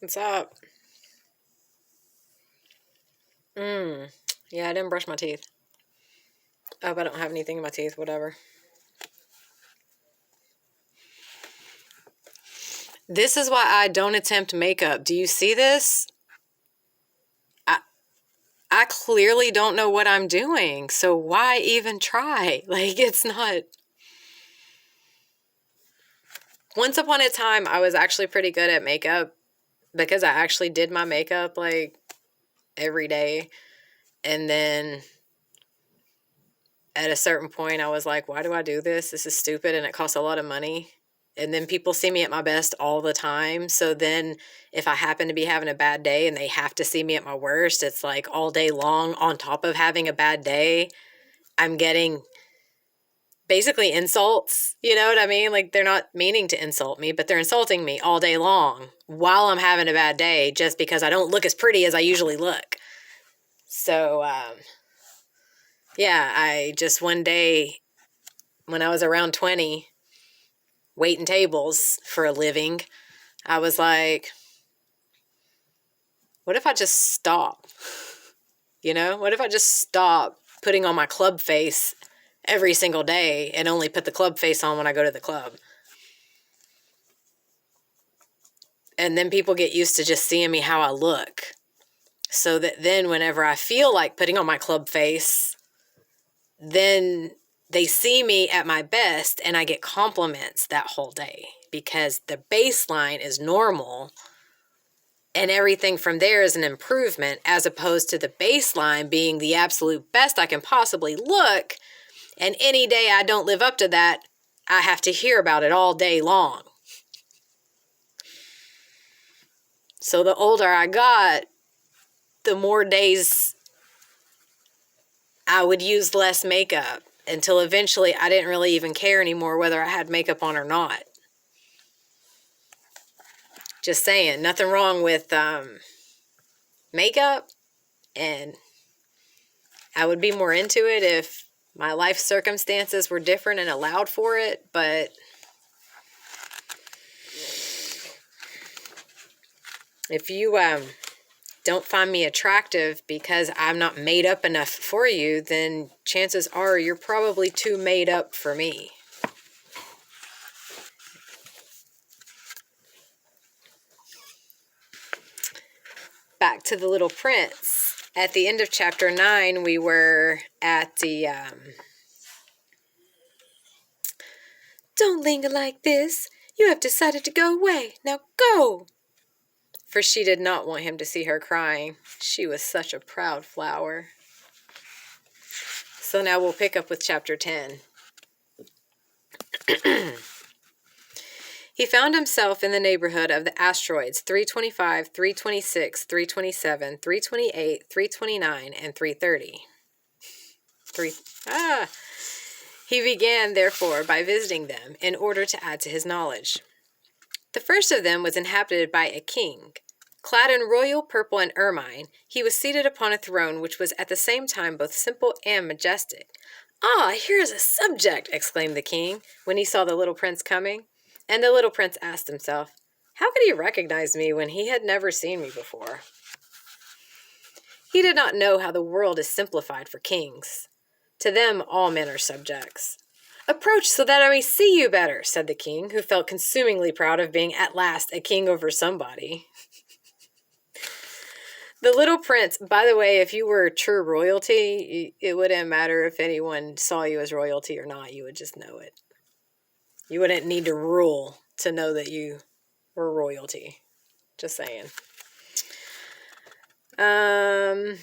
What's up? Yeah, I didn't brush my teeth. Oh, I don't have anything in my teeth. Whatever. This is why I don't attempt makeup. Do you see this? I clearly don't know what I'm doing. So why even try? Like, it's not. Once upon a time, I was actually pretty good at makeup because I actually did my makeup like every day. And then at a certain point, I was like, why do I do this? This is stupid and it costs a lot of money. And then people see me at my best all the time. So then if I happen to be having a bad day and they have to see me at my worst, it's like all day long on top of having a bad day, I'm getting basically insults. You know what I mean? Like, they're not meaning to insult me, but they're insulting me all day long while I'm having a bad day just because I don't look as pretty as I usually look. So, yeah, I just one day when I was around 20, waiting tables for a living, I was like, what if I just stop? You know, what if I just stop putting on my club face every single day and only put the club face on when I go to the club? And then people get used to just seeing me how I look. So that then whenever I feel like putting on my club face, then they see me at my best and I get compliments that whole day because the baseline is normal and everything from there is an improvement, as opposed to the baseline being the absolute best I can possibly look. And any day I don't live up to that, I have to hear about it all day long. So the older I got, the more days I would use less makeup until eventually I didn't really even care anymore whether I had makeup on or not. Just saying, nothing wrong with makeup, and I would be more into it if my life circumstances were different and allowed for it, but if you don't find me attractive because I'm not made up enough for you, then chances are you're probably too made up for me. Back to The Little Prince. At the end of chapter 9, we were at the don't linger like this. You have decided to go away. Now go! For she did not want him to see her crying. She was such a proud flower. So now we'll pick up with chapter 10. He found himself in the neighborhood of the asteroids 325, 326, 327, 328, 329, and 330. He began, therefore, by visiting them in order to add to his knowledge. The first of them was inhabited by a king. Clad in royal purple and ermine, he was seated upon a throne which was at the same time both simple and majestic. "Ah, here is a subject!" exclaimed the king, when he saw the little prince coming. And the little prince asked himself, how could he recognize me when he had never seen me before? He did not know how the world is simplified for kings. To them all men are subjects. "Approach so that I may see you better," said the king, who felt consumingly proud of being at last a king over somebody. The little prince, by the way, if you were true royalty, it wouldn't matter if anyone saw you as royalty or not. You would just know it. You wouldn't need to rule to know that you were royalty. Just saying. The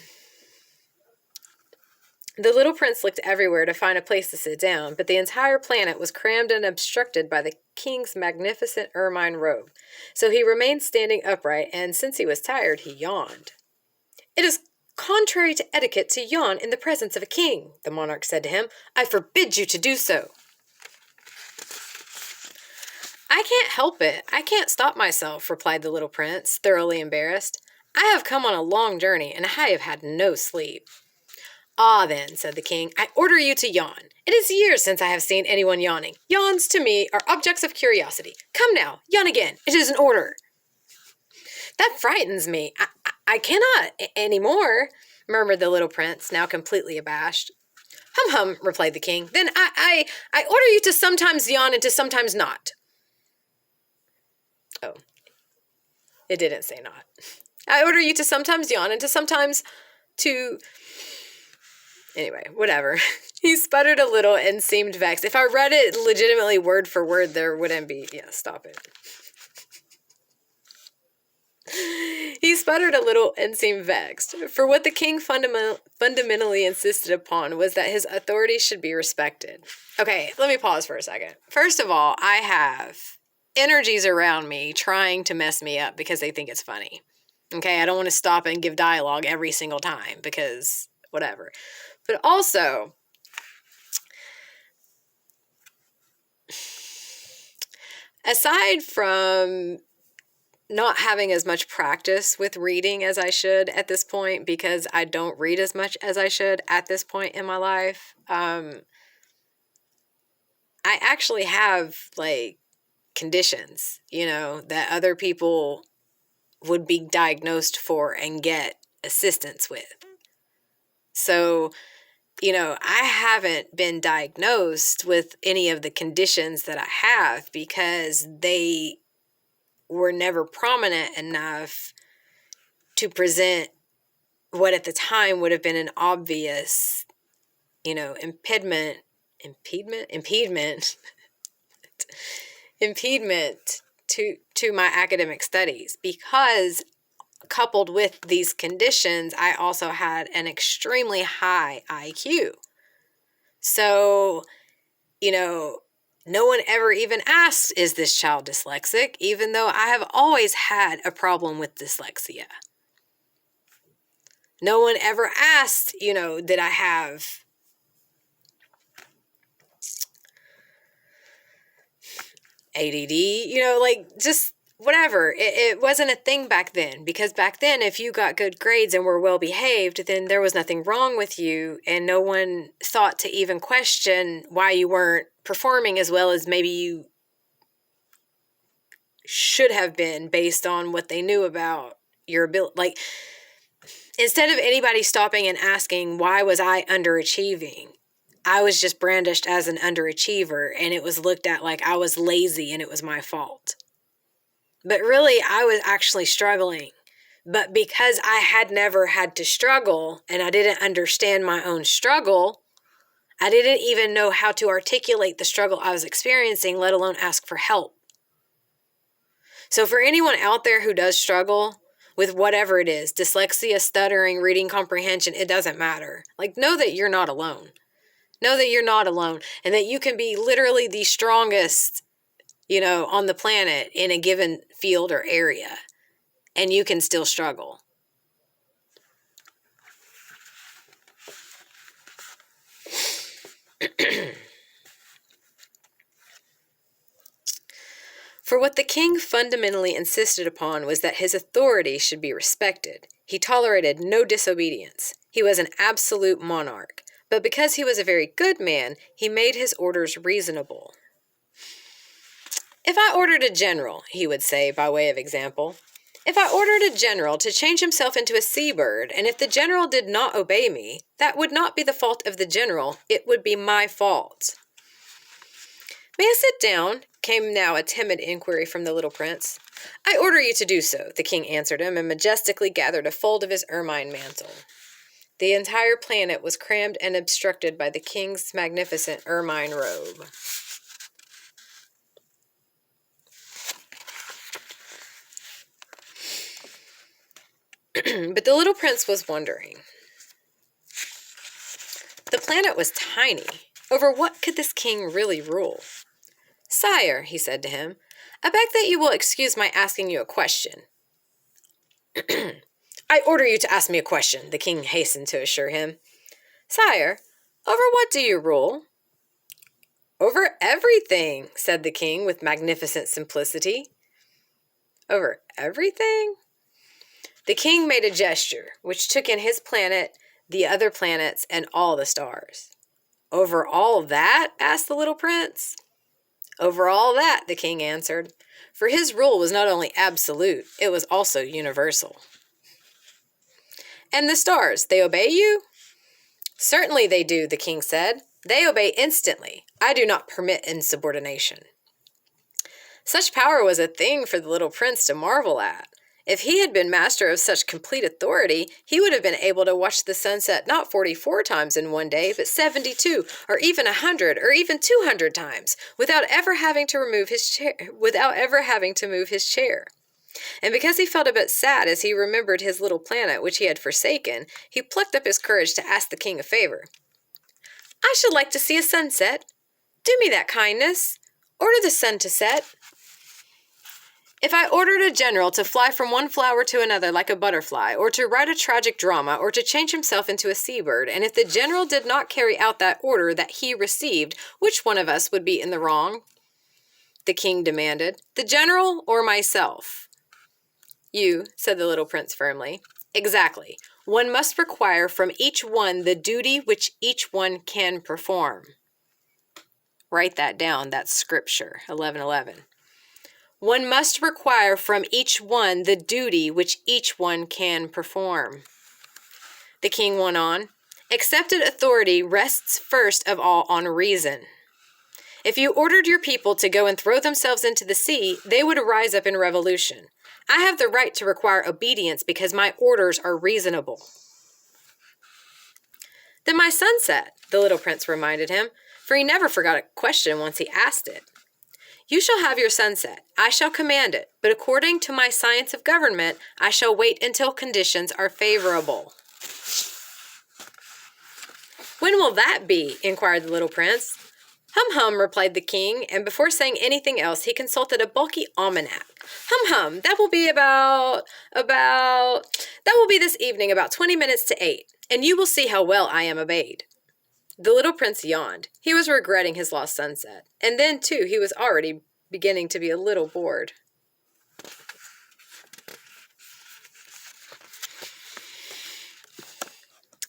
little prince looked everywhere to find a place to sit down, but the entire planet was crammed and obstructed by the king's magnificent ermine robe. So he remained standing upright, and since he was tired, he yawned. "It is contrary to etiquette to yawn in the presence of a king," the monarch said to him. "I forbid you to do so." "I can't help it. I can't stop myself," replied the little prince, thoroughly embarrassed. "I have come on a long journey, and I have had no sleep." "Ah, then," said the king, "I order you to yawn. It is years since I have seen anyone yawning. Yawns, to me, are objects of curiosity. Come now, yawn again. It is an order." That frightens me. I cannot anymore, murmured the little prince, now completely abashed. Hum hum, replied the king. Then I order you to sometimes yawn and to sometimes not. Oh, it didn't say not. I order you to sometimes yawn and to sometimes to... Anyway, whatever. He sputtered a little and seemed vexed. If I read it legitimately word for word, there wouldn't be... Yeah, stop it. He sputtered a little and seemed vexed, for what the king fundamentally insisted upon was that his authority should be respected. Okay, let me pause for a second. First of all, I have energies around me trying to mess me up because they think it's funny. Okay, I don't want to stop and give dialogue every single time because whatever. But also, aside from not having as much practice with reading as I should at this point, because I don't read as much as I should at this point in my life, I actually have, like, conditions, you know, that other people would be diagnosed for and get assistance with. So, you know, I haven't been diagnosed with any of the conditions that I have because they were never prominent enough to present what at the time would have been an obvious, you know, impediment to my academic studies. Because coupled with these conditions, I also had an extremely high IQ. So, you know, no one ever even asked, is this child dyslexic? Even though I have always had a problem with dyslexia. No one ever asked, you know, did I have ADD? You know, like, just whatever. It wasn't a thing back then, because back then, if you got good grades and were well behaved, then there was nothing wrong with you, and no one thought to even question why you weren't performing as well as maybe you should have been based on what they knew about your ability. Like, instead of anybody stopping and asking, why was I underachieving? I was just brandished as an underachiever, and it was looked at like I was lazy and it was my fault. But really, I was actually struggling. But because I had never had to struggle and I didn't understand my own struggle, I didn't even know how to articulate the struggle I was experiencing, let alone ask for help. So for anyone out there who does struggle with whatever it is, dyslexia, stuttering, reading comprehension, it doesn't matter. Like, know that you're not alone. Know that you're not alone, and that you can be literally the strongest, you know, on the planet in a given field or area, and you can still struggle. For what the king fundamentally insisted upon was that his authority should be respected. He tolerated no disobedience. He was an absolute monarch. But because he was a very good man, he made his orders reasonable. If I ordered a general, he would say by way of example, if I ordered a general to change himself into a seabird, and if the general did not obey me, that would not be the fault of the general, it would be my fault. May I sit down? Came now a timid inquiry from the little prince. I order you to do so, the king answered him, and majestically gathered a fold of his ermine mantle. The entire planet was crammed and obstructed by the king's magnificent ermine robe. But the little prince was wondering. The planet was tiny. Over what could this king really rule? Sire, he said to him, I beg that you will excuse my asking you a question. I order you to ask me a question, the king hastened to assure him. Sire, over what do you rule? Over everything, said the king with magnificent simplicity. Over everything? The king made a gesture, which took in his planet, the other planets, and all the stars. Over all that? Asked the little prince. "Over all that," the king answered, for his rule was not only absolute, it was also universal. "And the stars, they obey you?" "Certainly they do," the king said. "They obey instantly. I do not permit insubordination." Such power was a thing for the little prince to marvel at. If he had been master of such complete authority, he would have been able to watch the sunset not 44 times in one day, but 72, or even 100, or even 200 times, without ever having to move his chair. And because he felt a bit sad as he remembered his little planet which he had forsaken, he plucked up his courage to ask the king a favor. "I should like to see a sunset. Do me that kindness. Order the sun to set." "If I ordered a general to fly from one flower to another like a butterfly, or to write a tragic drama, or to change himself into a seabird, and if the general did not carry out that order that he received, which one of us would be in the wrong?" the king demanded. "The general or myself?" "You," said the little prince firmly. "Exactly. One must require from each one the duty which each one can perform." Write that down. That's scripture, 11:11. One must require from each one the duty which each one can perform. The king went on, "Accepted authority rests first of all on reason. If you ordered your people to go and throw themselves into the sea, they would rise up in revolution. I have the right to require obedience because my orders are reasonable." "Then my sunset," the little prince reminded him, for he never forgot a question once he asked it. "You shall have your sunset. I shall command it, but according to my science of government, I shall wait until conditions are favorable." "When will that be?" inquired the little prince. "Hum, hum," replied the king, and before saying anything else, he consulted a bulky almanac. "Hum, hum, that will be this evening about 20 minutes to 8, and you will see how well I am obeyed." The little prince yawned. He was regretting his lost sunset, and then, too, he was already beginning to be a little bored.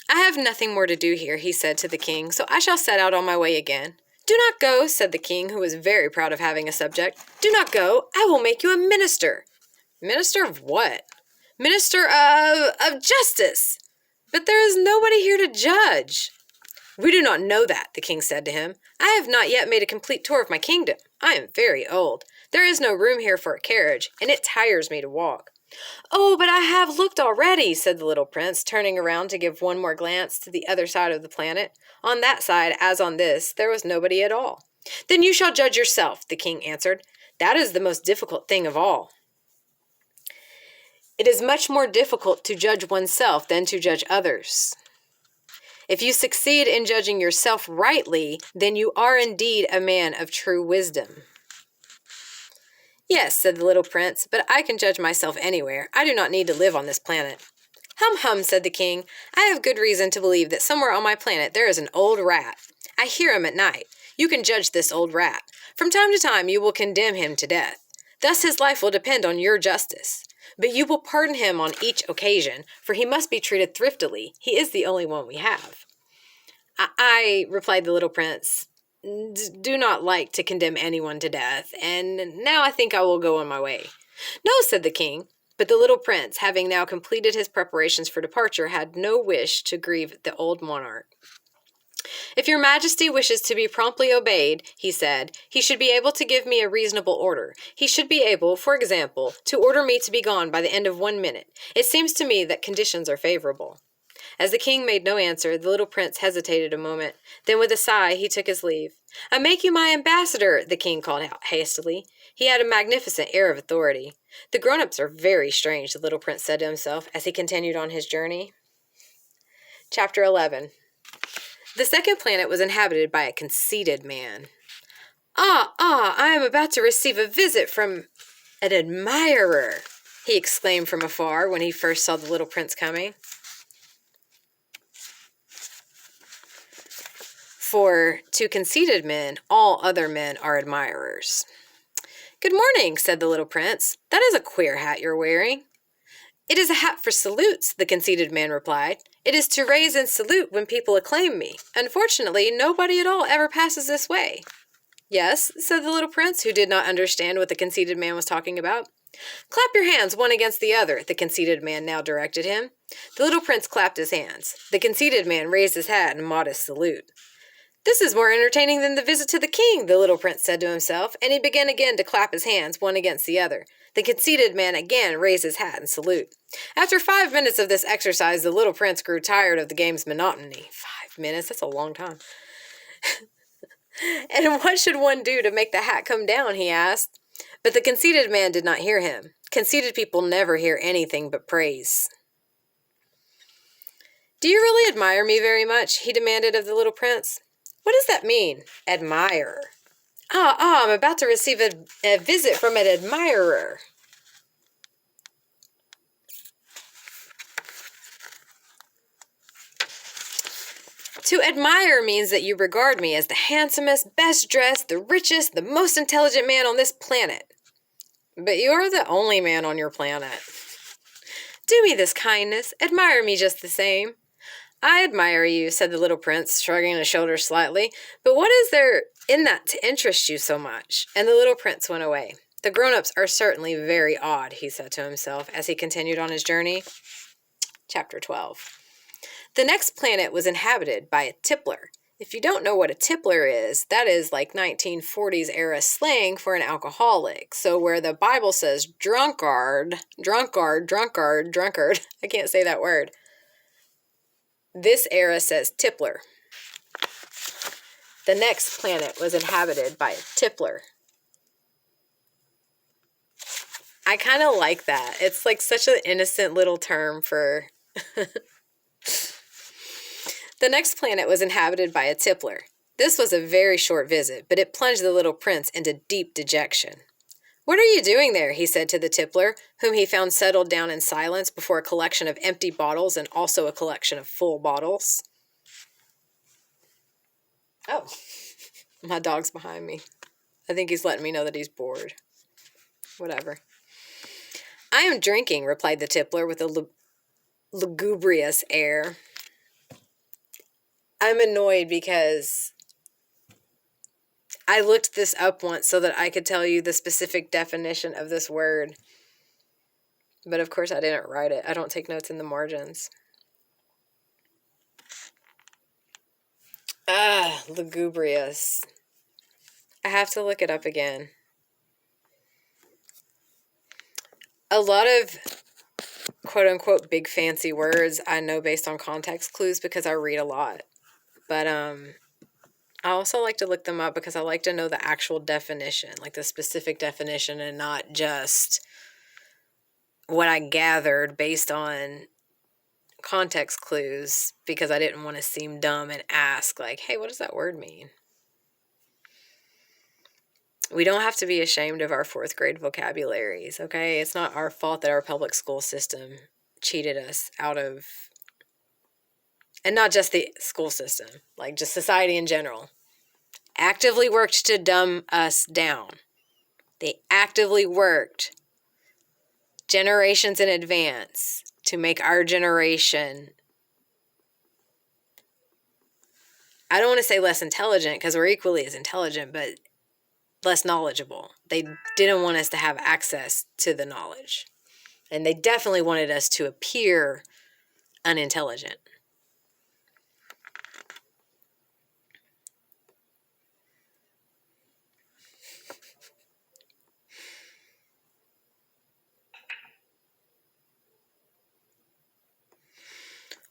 "I have nothing more to do here," he said to the king, "so I shall set out on my way again." "Do not go," said the king, who was very proud of having a subject. "Do not go. I will make you a minister." "Minister of what?" "Minister of justice." "But there is nobody here to judge." "We do not know that," the king said to him. "I have not yet made a complete tour of my kingdom. I am very old. There is no room here for a carriage, and it tires me to walk." "Oh, but I have looked already," said the little prince, turning around to give one more glance to the other side of the planet. On that side, as on this, there was nobody at all. "Then you shall judge yourself," the king answered. "That is the most difficult thing of all." It is much more difficult to judge oneself than to judge others. If you succeed in judging yourself rightly, then you are indeed a man of true wisdom. "Yes," said the little prince, "but I can judge myself anywhere. I do not need to live on this planet." "Hum, hum," said the king. "I have good reason to believe that somewhere on my planet there is an old rat. I hear him at night. You can judge this old rat. From time to time you will condemn him to death. Thus his life will depend on your justice. But you will pardon him on each occasion, for he must be treated thriftily. He is the only one we have." I replied the little prince, "do not like to condemn anyone to death, and now I think I will go on my way." "No," said the king, but the little prince, having now completed his preparations for departure, had no wish to grieve the old monarch. "If your majesty wishes to be promptly obeyed," he said, "he should be able to give me a reasonable order. He should be able, for example, to order me to be gone by the end of 1 minute. It seems to me that conditions are favorable." As the king made no answer, the little prince hesitated a moment. Then with a sigh he took his leave. "I make you my ambassador," the king called out hastily. He had a magnificent air of authority. "The grown-ups are very strange," the little prince said to himself as he continued on his journey. Chapter 11. The second planet was inhabited by a conceited man. Ah, I am about to receive a visit from an admirer," he exclaimed from afar when he first saw the little prince coming. For to conceited men, all other men are admirers. "Good morning," said the little prince. "That is a queer hat you're wearing." "It is a hat for salutes," the conceited man replied. "It is to raise and salute when people acclaim me. Unfortunately, nobody at all ever passes this way." Yes, said the little prince, who did not understand what the conceited man was talking about. Clap your hands one against the other, the conceited man now directed him. The little prince clapped his hands. The conceited man raised his hat in modest salute. This is more entertaining than the visit to the king, the little prince said to himself, and he began again to clap his hands one against the other. The conceited man again raised his hat in salute. After 5 minutes of this exercise, the little prince grew tired of the game's monotony. 5 minutes? That's a long time. And what should one do to make the hat come down, he asked. But the conceited man did not hear him. Conceited people never hear anything but praise. Do you really admire me very much? He demanded of the little prince. What does that mean, admire? I'm about to receive a visit from an admirer. To admire means that you regard me as the handsomest, best dressed, the richest, the most intelligent man on this planet. But you are the only man on your planet. Do me this kindness. Admire me just the same. I admire you, said the little prince, shrugging his shoulders slightly. But what is there in that to interest you so much? And the little prince went away. The grown-ups are certainly very odd, he said to himself as he continued on his journey. Chapter 12. The next planet was inhabited by a tippler. If you don't know what a tippler is, that is like 1940s era slang for an alcoholic. So where the Bible says drunkard, I can't say that word. This era says tippler. The next planet was inhabited by a tippler. I kind of like that. It's like such an innocent little term for... The next planet was inhabited by a tippler. This was a very short visit, but it plunged the little prince into deep dejection. What are you doing there? He said to the tippler, whom he found settled down in silence before a collection of empty bottles and also a collection of full bottles. Oh, my dog's behind me. I think he's letting me know that he's bored. Whatever. I am drinking, replied the tippler with a lugubrious air. I'm annoyed because I looked this up once so that I could tell you the specific definition of this word. But of course I didn't write it. I don't take notes in the margins. Lugubrious. I have to look it up again. A lot of quote-unquote big fancy words I know based on context clues because I read a lot. But I also like to look them up because I like to know the actual definition, like the specific definition, and not just what I gathered based on context clues, because I didn't want to seem dumb and ask, like, hey, what does that word mean? We don't have to be ashamed of our 4th grade vocabularies, okay? It's not our fault that our public school system cheated us out of... And not just the school system, like just society in general. Actively worked to dumb us down. They actively worked generations in advance to make our generation, I don't want to say less intelligent because we're equally as intelligent, but less knowledgeable. They didn't want us to have access to the knowledge. And they definitely wanted us to appear unintelligent.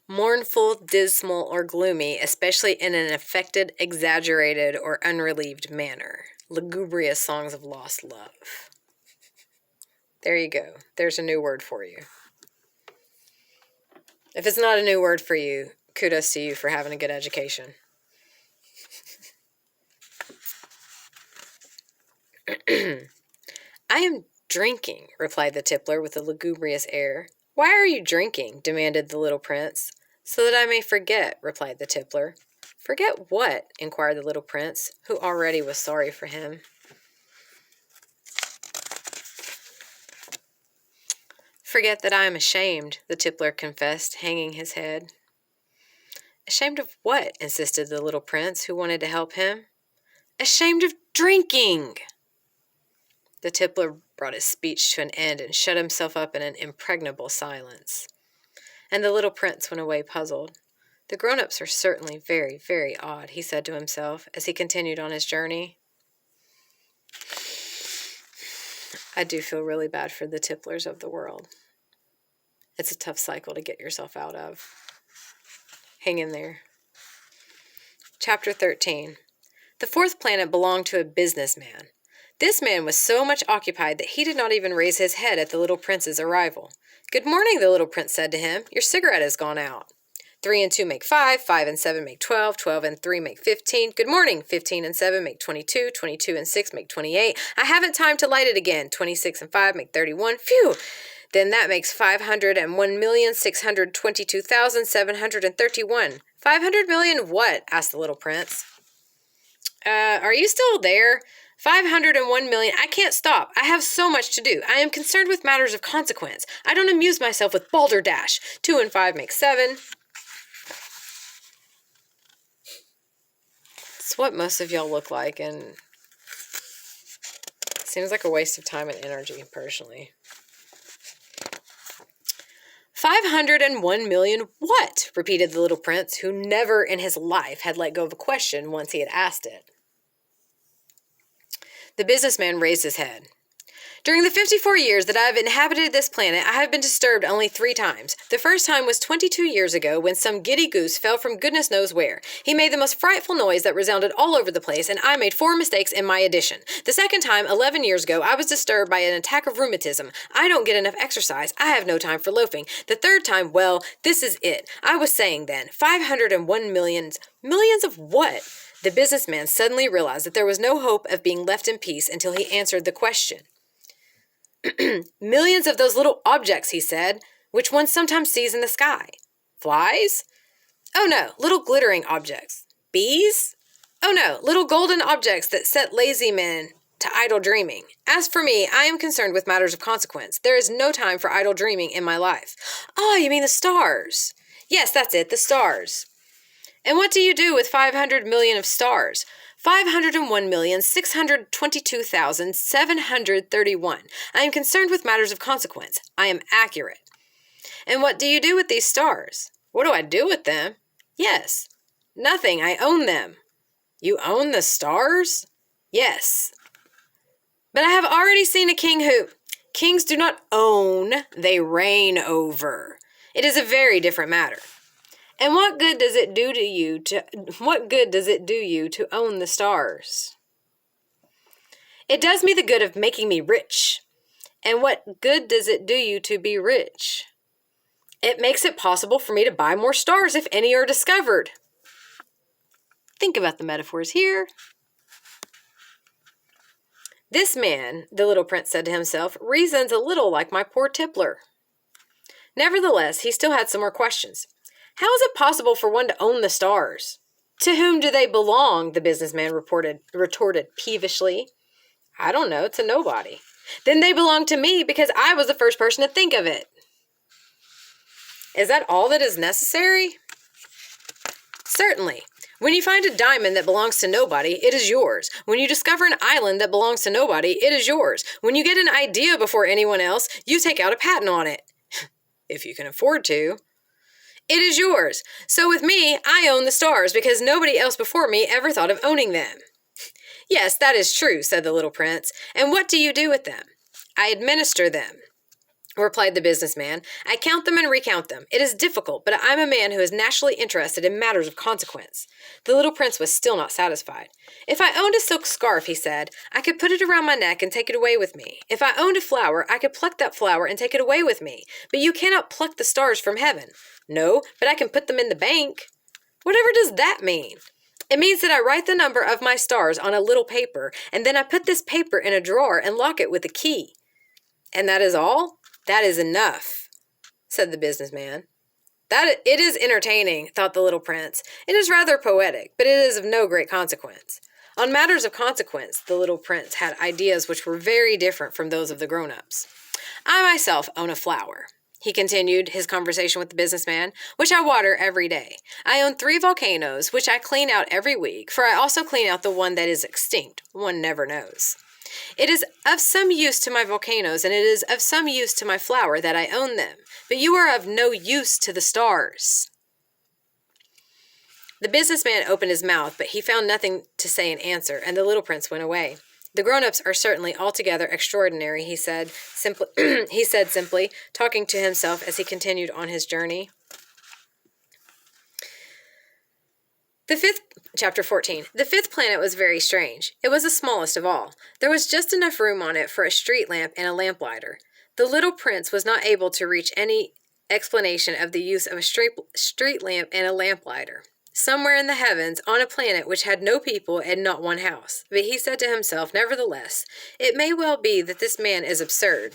Mournful, dismal, or gloomy, especially in an affected, exaggerated, or unrelieved manner. Lugubrious songs of lost love. There you go. There's a new word for you. If it's not a new word for you, kudos to you for having a good education. I am drinking, replied the tippler with a lugubrious air. Why are you drinking? Demanded the little prince. So that I may forget, replied the tippler. Forget what? Inquired the little prince, who already was sorry for him. Forget that I am ashamed, the tippler confessed, hanging his head. Ashamed of what? Insisted the little prince, who wanted to help him. Ashamed of Drinking! The tippler brought his speech to an end and shut himself up in an impregnable silence. And the little prince went away puzzled. The grown-ups are certainly very, very odd, he said to himself as he continued on his journey. I do feel really bad for the tipplers of the world. It's a tough cycle to get yourself out of. Hang in there. Chapter 13. The fourth planet belonged to a businessman. This man was so much occupied that he did not even raise his head at the little prince's arrival. "Good morning," the little prince said to him. "Your cigarette has gone out." 3 and 2 make 5, 5 and 7 make 12, 12 and 3 make 15. Good morning. 15 and 7 make 22, 22 and 6 make 28. I haven't time to light it again. 26 and 5 make 31. Phew! Then that makes 501,622,731. 500 million what? Asked the little prince. Are you still there? 501 million. I can't stop. I have so much to do. I am concerned with matters of consequence. I don't amuse myself with balderdash. 2 and 5 make 7. It's what most of y'all look like, and it seems like a waste of time and energy, personally. 501 million what? Repeated the little prince, who never in his life had let go of a question once he had asked it. The businessman raised his head. During the 54 years that I have inhabited this planet, I have been disturbed only 3 times. The first time was 22 years ago when some giddy goose fell from goodness knows where. He made the most frightful noise that resounded all over the place, and I made 4 mistakes in my addition. The second time, 11 years ago, I was disturbed by an attack of rheumatism. I don't get enough exercise. I have no time for loafing. The third time, well, this is it. I was saying then, 501 millions. Millions of what? The businessman suddenly realized that there was no hope of being left in peace until he answered the question. Millions of those little objects, he said, which one sometimes sees in the sky. Flies? Oh no, little glittering objects. Bees? Oh no, little golden objects that set lazy men to idle dreaming. As for me, I am concerned with matters of consequence. There is no time for idle dreaming in my life. Oh, you mean the stars? Yes, that's it, the stars. And what do you do with 500 million of stars? 501,622,731. I am concerned with matters of consequence. I am accurate. And what do you do with these stars? What do I do with them? Yes. Nothing. I own them. You own the stars? Yes. But I have already seen a king who... Kings do not own, they reign over. It is a very different matter. And what good does it do you to own the stars? It does me the good of making me rich. And what good does it do you to be rich? It makes it possible for me to buy more stars if any are discovered. Think about the metaphors here. This man, the little prince said to himself, reasons a little like my poor tippler. Nevertheless, he still had some more questions. How is it possible for one to own the stars? To whom do they belong? The businessman retorted peevishly. I don't know, to nobody. Then they belong to me because I was the first person to think of it. Is that all that is necessary? Certainly. When you find a diamond that belongs to nobody, it is yours. When you discover an island that belongs to nobody, it is yours. When you get an idea before anyone else, you take out a patent on it. If you can afford to. It is yours. So with me, I own the stars because nobody else before me ever thought of owning them. Yes, that is true, said the little prince. And what do you do with them? I administer them, replied the businessman. I count them and recount them. It is difficult, but I'm a man who is naturally interested in matters of consequence. The little prince was still not satisfied. If I owned a silk scarf, he said, I could put it around my neck and take it away with me. If I owned a flower, I could pluck that flower and take it away with me. But you cannot pluck the stars from heaven. No, but I can put them in the bank. Whatever does that mean? It means that I write the number of my stars on a little paper, and then I put this paper in a drawer and lock it with a key. And that is all? That is enough, said the businessman. It is entertaining, thought the little prince. It is rather poetic, but it is of no great consequence. On matters of consequence, the little prince had ideas which were very different from those of the grown-ups. I myself own a flower. he continued his conversation with the businessman, which I water every day. I own 3 volcanoes, which I clean out every week, for I also clean out the one that is extinct. One never knows. It is of some use to my volcanoes, and it is of some use to my flower that I own them. But you are of no use to the stars. The businessman opened his mouth, but he found nothing to say in answer, and the little prince went away. The grown-ups are certainly altogether extraordinary, he said simply, talking to himself as he continued on his journey. Chapter 14. The 5th planet was very strange. It was the smallest of all. There was just enough room on it for a street lamp and a lamplighter. The little prince was not able to reach any explanation of the use of a street lamp and a lamplighter. Somewhere in the heavens, on a planet which had no people and not one house. But he said to himself, nevertheless, it may well be that this man is absurd.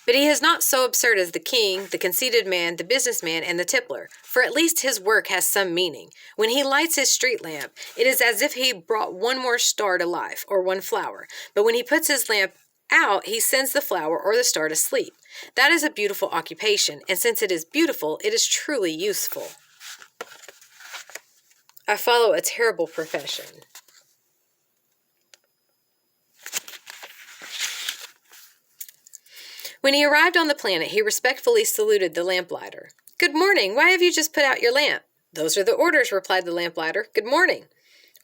But he is not so absurd as the king, the conceited man, the businessman, and the tippler, for at least his work has some meaning. When he lights his street lamp, it is as if he brought one more star to life, or one flower. But when he puts his lamp out, he sends the flower or the star to sleep. That is a beautiful occupation, and since it is beautiful, it is truly useful. I follow a terrible profession. When he arrived on the planet, he respectfully saluted the lamplighter. Good morning. Why have you just put out your lamp? Those are the orders, replied the lamplighter. Good morning.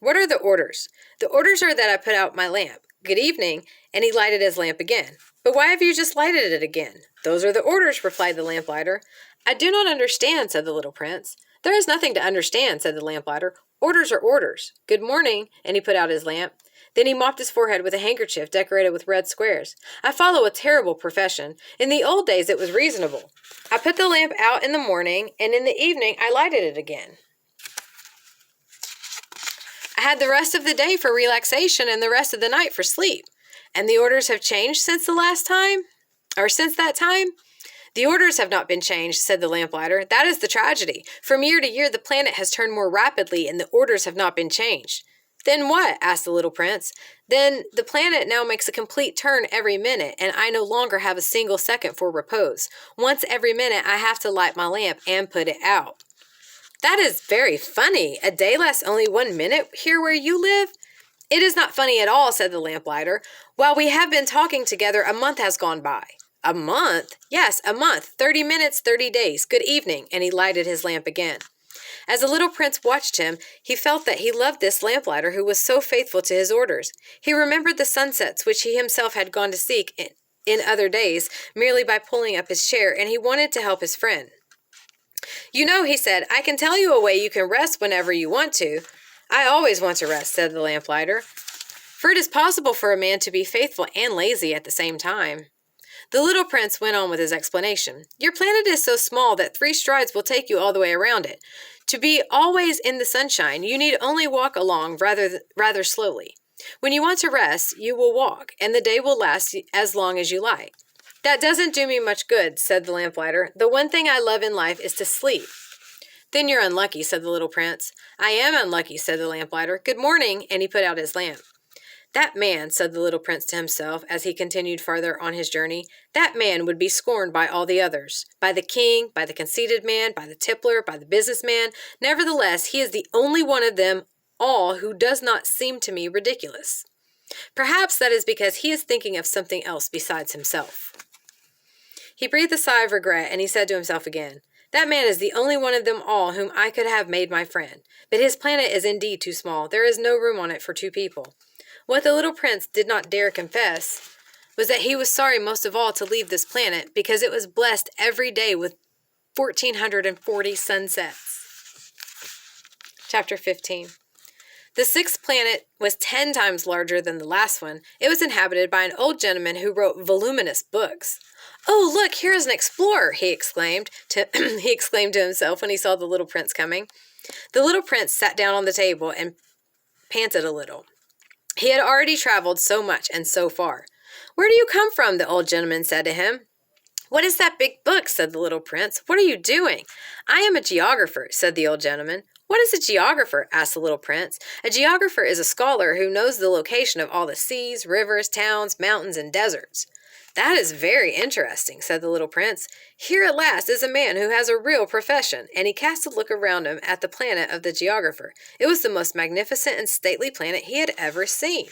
What are the orders? The orders are that I put out my lamp. Good evening. And he lighted his lamp again. But why have you just lighted it again? Those are the orders, replied the lamplighter. I do not understand, said the little prince. There is nothing to understand, said the lamplighter. Orders are orders. Good morning. And he put out his lamp. Then he mopped his forehead with a handkerchief decorated with red squares. I follow a terrible profession. In the old days it was reasonable. I put the lamp out in the morning, and in the evening I lighted it again. I had the rest of the day for relaxation and the rest of the night for sleep. And the orders have changed since that time? The orders have not been changed, said the lamplighter. That is the tragedy. From year to year, the planet has turned more rapidly, and the orders have not been changed. Then what? Asked the little prince. Then the planet now makes a complete turn every minute, and I no longer have a single second for repose. Once every minute, I have to light my lamp and put it out. That is very funny. A day lasts only 1 minute here where you live? It is not funny at all, said the lamplighter. While we have been talking together, a month has gone by. A month? Yes, a month. 30 minutes, 30 days. Good evening. And he lighted his lamp again. As the little prince watched him, he felt that he loved this lamplighter who was so faithful to his orders. He remembered the sunsets which he himself had gone to seek in other days, merely by pulling up his chair, and he wanted to help his friend. You know, he said, I can tell you a way you can rest whenever you want to. I always want to rest, said the lamplighter. For it is possible for a man to be faithful and lazy at the same time. The little prince went on with his explanation. Your planet is so small that 3 strides will take you all the way around it. To be always in the sunshine, you need only walk along rather slowly. When you want to rest, you will walk, and the day will last as long as you like. That doesn't do me much good, said the lamplighter. The one thing I love in life is to sleep. Then you're unlucky, said the little prince. I am unlucky, said the lamplighter. Good morning, and he put out his lamp. That man, said the little prince to himself as he continued farther on his journey, that man would be scorned by all the others, by the king, by the conceited man, by the tippler, by the businessman. Nevertheless, he is the only one of them all who does not seem to me ridiculous. Perhaps that is because he is thinking of something else besides himself. He breathed a sigh of regret, and he said to himself again, that man is the only one of them all whom I could have made my friend. But his planet is indeed too small. There is no room on it for 2 people. What the little prince did not dare confess was that he was sorry most of all to leave this planet because it was blessed every day with 1,440 sunsets. Chapter 15. The 6th planet was 10 times larger than the last one. It was inhabited by an old gentleman who wrote voluminous books. Oh, look, here is an explorer, he exclaimed to himself when he saw the little prince coming. The little prince sat down on the table and panted a little. He had already traveled so much and so far. Where do you come from? The old gentleman said to him. What is that big book? Said the little prince. What are you doing? I am a geographer, said the old gentleman. What is a geographer? Asked the little prince. A geographer is a scholar who knows the location of all the seas, rivers, towns, mountains, and deserts. "That is very interesting," said the little prince. "Here at last is a man who has a real profession." And he cast a look around him at the planet of the geographer. It was the most magnificent and stately planet he had ever seen.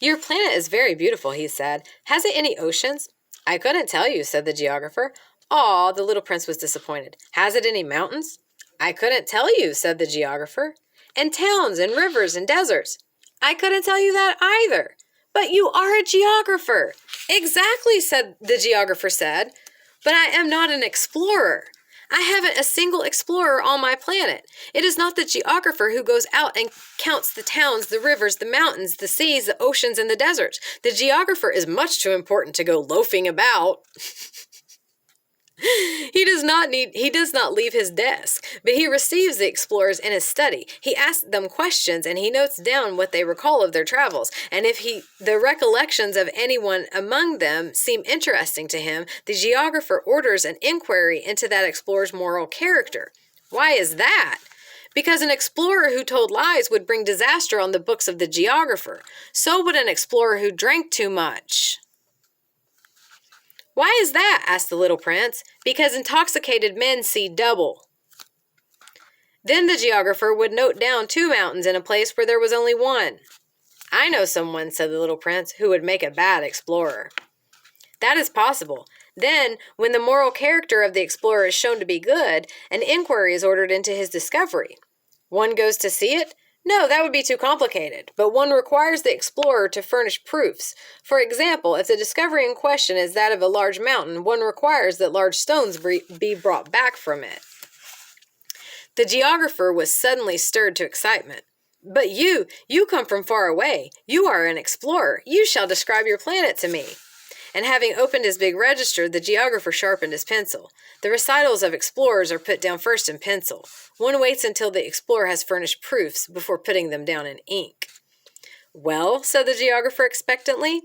"Your planet is very beautiful," he said. "Has it any oceans?" "I couldn't tell you," said the geographer. Aw, the little prince was disappointed. "Has it any mountains?" "I couldn't tell you," said the geographer. "And towns and rivers and deserts?" "I couldn't tell you that either." "But you are a geographer." "Exactly," said the geographer said. "But I am not an explorer. I haven't a single explorer on my planet. It is not the geographer who goes out and counts the towns, the rivers, the mountains, the seas, the oceans, and the deserts. The geographer is much too important to go loafing about." He does not leave his desk, but he receives the explorers in his study. He asks them questions, and he notes down what they recall of their travels. And if the recollections of anyone among them seem interesting to him, the geographer orders an inquiry into that explorer's moral character. Why is that? Because an explorer who told lies would bring disaster on the books of the geographer. So would an explorer who drank too much. "Why is that?" asked the little prince. "Because intoxicated men see double." Then the geographer would note down 2 mountains in a place where there was only 1. "I know someone," said the little prince, "who would make a bad explorer." "That is possible. Then, when the moral character of the explorer is shown to be good, an inquiry is ordered into his discovery. One goes to see it? No, that would be too complicated, but one requires the explorer to furnish proofs. For example, if the discovery in question is that of a large mountain, one requires that large stones be brought back from it." The geographer was suddenly stirred to excitement. "But you come from far away. You are an explorer. You shall describe your planet to me." And having opened his big register, the geographer sharpened his pencil. The recitals of explorers are put down first in pencil. One waits until the explorer has furnished proofs before putting them down in ink. "Well?" said the geographer expectantly.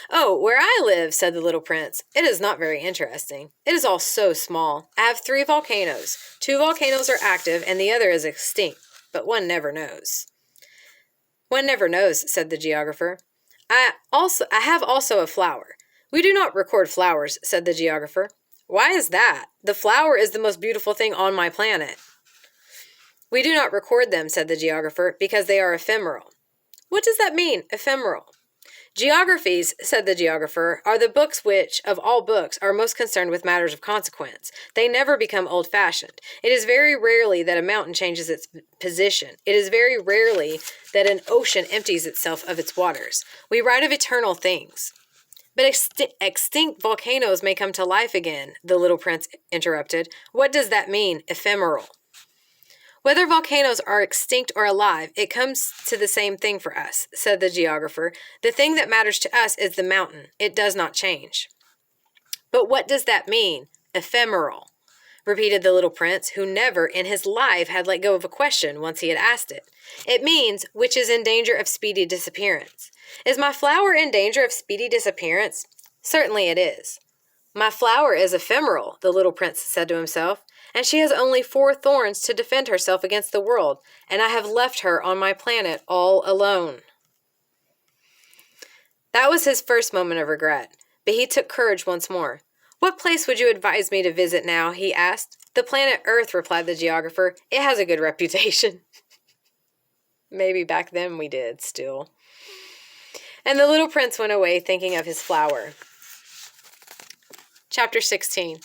"Oh, where I live," said the little prince, "it is not very interesting. It is all so small. I have 3 volcanoes. 2 volcanoes are active, and the other is extinct. But one never knows." "One never knows," said the geographer. I have also a flower." "We do not record flowers," said the geographer. "Why is that? The flower is the most beautiful thing on my planet." "We do not record them," said the geographer, "because they are ephemeral." "What does that mean, ephemeral?" "Geographies," said the geographer, "are the books which, of all books, are most concerned with matters of consequence. They never become old-fashioned. It is very rarely that a mountain changes its position. It is very rarely that an ocean empties itself of its waters. We write of eternal things." "But extinct volcanoes may come to life again," the little prince interrupted. "What does that mean, ephemeral?" "Whether volcanoes are extinct or alive, it comes to the same thing for us," said the geographer. "The thing that matters to us is the mountain. It does not change." "But what does that mean, ephemeral?" repeated the little prince, who never in his life had let go of a question once he had asked it. "It means which is in danger of speedy disappearance." "Is my flower in danger of speedy disappearance?" "Certainly it is." "My flower is ephemeral," the little prince said to himself, "and she has only 4 thorns to defend herself against the world, and I have left her on my planet all alone." That was his first moment of regret, but he took courage once more. "What place would you advise me to visit now?" he asked. "The planet Earth," replied the geographer. "It has a good reputation." Maybe back then we did, still. And the little prince went away thinking of his flower. Chapter 16.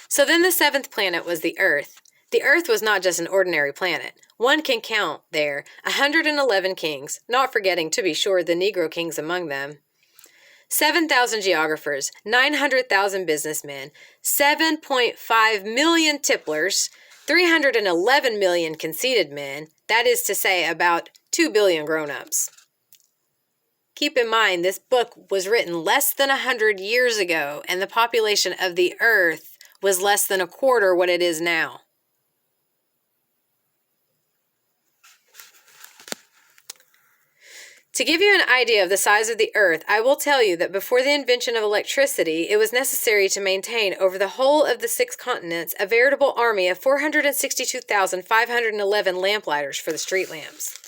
So then the 7th planet was the Earth. The Earth was not just an ordinary planet. One can count there 111 kings, not forgetting, to be sure, the Negro kings among them. 7,000 geographers, 900,000 businessmen, 7.5 million tipplers, 311 million conceited men, that is to say, about 2 billion grown-ups. Keep in mind, this book was written less than 100 years ago, and the population of the Earth was less than a quarter what it is now. To give you an idea of the size of the earth, I will tell you that before the invention of electricity, it was necessary to maintain over the whole of the 6 continents a veritable army of 462,511 lamplighters for the street lamps.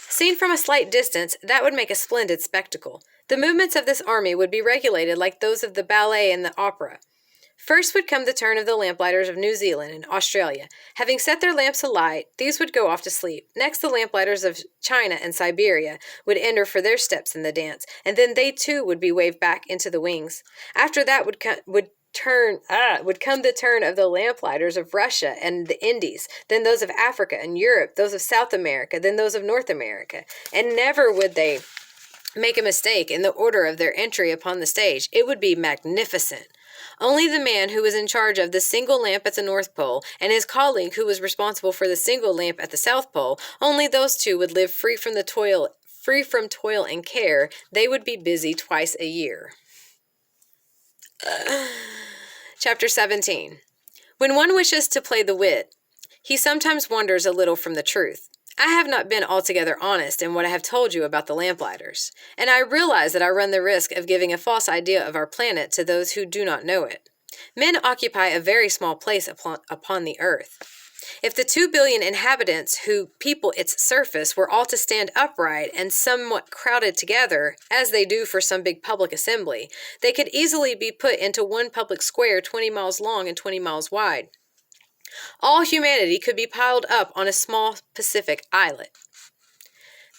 Seen from a slight distance, that would make a splendid spectacle. The movements of this army would be regulated like those of the ballet and the opera. First would come the turn of the lamplighters of New Zealand and Australia. Having set their lamps alight, these would go off to sleep. Next, the lamplighters of China and Siberia would enter for their steps in the dance, and then they too would be waved back into the wings. After that would come the turn of the lamplighters of Russia and the Indies, then those of Africa and Europe, those of South America, then those of North America. And never would they make a mistake in the order of their entry upon the stage. It would be magnificent. Only the man who was in charge of the single lamp at the North Pole and his colleague who was responsible for the single lamp at the South Pole, only those two would live free from toil and care. They would be busy twice a year. Chapter 17. When one wishes to play the wit, he sometimes wanders a little from the truth. I have not been altogether honest in what I have told you about the lamplighters, and I realize that I run the risk of giving a false idea of our planet to those who do not know it. Men occupy a very small place upon the earth. If the 2 billion inhabitants who people its surface were all to stand upright and somewhat crowded together, as they do for some big public assembly, they could easily be put into one public square 20 miles long and 20 miles wide. All humanity could be piled up on a small Pacific islet.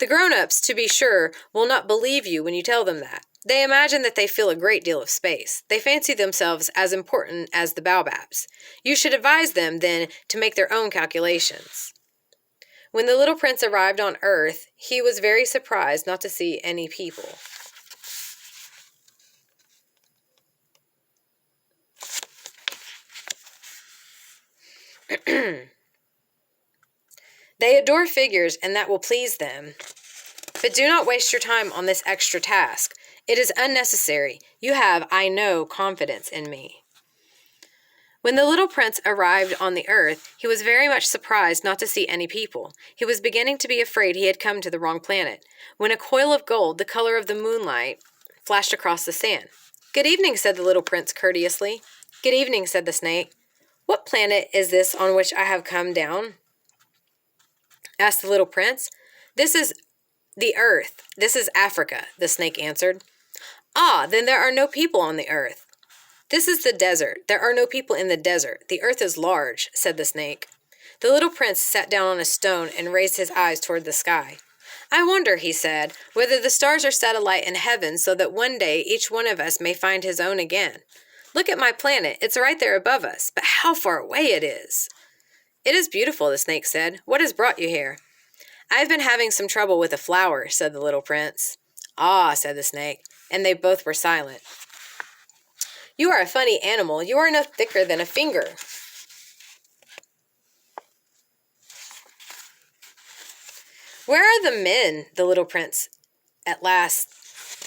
The grown-ups, to be sure, will not believe you when you tell them that. They imagine that they fill a great deal of space. They fancy themselves as important as the baobabs. You should advise them, then, to make their own calculations. When the little prince arrived on earth, he was very surprised not to see any people. They adore figures, and that will please them. But do not waste your time on this extra task. It is unnecessary. You have, I know, confidence in me. When the little prince arrived on the earth, he was very much surprised not to see any people. He was beginning to be afraid he had come to the wrong planet, when a coil of gold, the color of the moonlight, flashed across the sand. "Good evening," said the little prince courteously. "Good evening," said the snake. "What planet is this on which I have come down?" asked the little prince. "This is the earth. This is Africa," the snake answered. "Ah, then there are no people on the earth." "This is the desert. There are no people in the desert. The earth is large," said the snake. The little prince sat down on a stone and raised his eyes toward the sky. "I wonder," he said, "whether the stars are set alight in heaven so that one day each one of us may find his own again. Look at my planet. It's right there above us, but how far away it is." "It is beautiful," the snake said. "What has brought you here?" "I have been having some trouble with a flower," said the little prince. "Ah," said the snake, and they both were silent. "You are a funny animal. You are no thicker than a finger." "Where are the men?" the little prince at last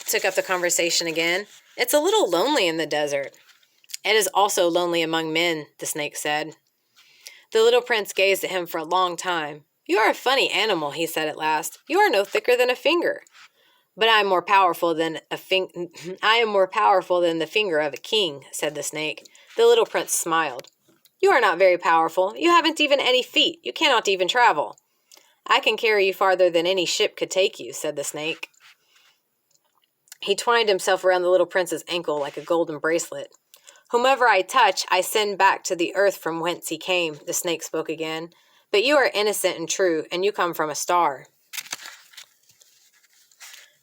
took up the conversation again. "It's a little lonely in the desert." "It is also lonely among men," the snake said. The little prince gazed at him for a long time. "You are a funny animal," he said at last. "You are no thicker than a finger." "But I am more powerful than the finger of a king," said the snake. The little prince smiled. "You are not very powerful. You haven't even any feet. You cannot even travel." "I can carry you farther than any ship could take you," said the snake. He twined himself around the little prince's ankle like a golden bracelet. "Whomever I touch, I send back to the earth from whence he came," the snake spoke again. "But you are innocent and true, and you come from a star."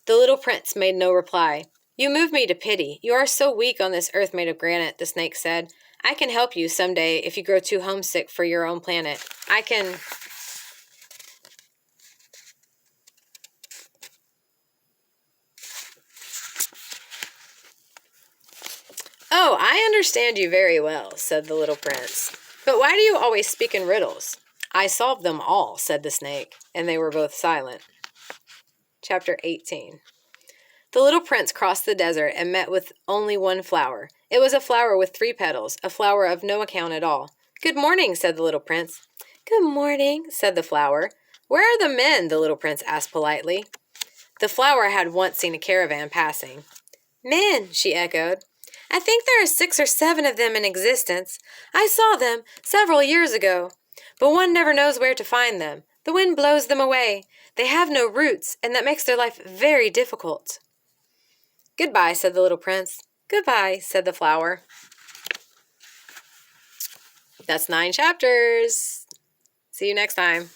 The little prince made no reply. "You move me to pity. You are so weak on this earth made of granite," the snake said. "I can help you some day if you grow too homesick for your own planet. I can..." "Oh, I understand you very well," said the little prince. "But why do you always speak in riddles?" "I solved them all," said the snake, and they were both silent. Chapter 18. The little prince crossed the desert and met with only one flower. It was a flower with 3 petals, a flower of no account at all. "Good morning," said the little prince. "Good morning," said the flower. "Where are the men?" the little prince asked politely. The flower had once seen a caravan passing. "Men," she echoed. "I think there are 6 or 7 of them in existence. I saw them several years ago. But one never knows where to find them. The wind blows them away. They have no roots, and that makes their life very difficult." "Goodbye," said the little prince. "Goodbye," said the flower. That's 9 chapters. See you next time.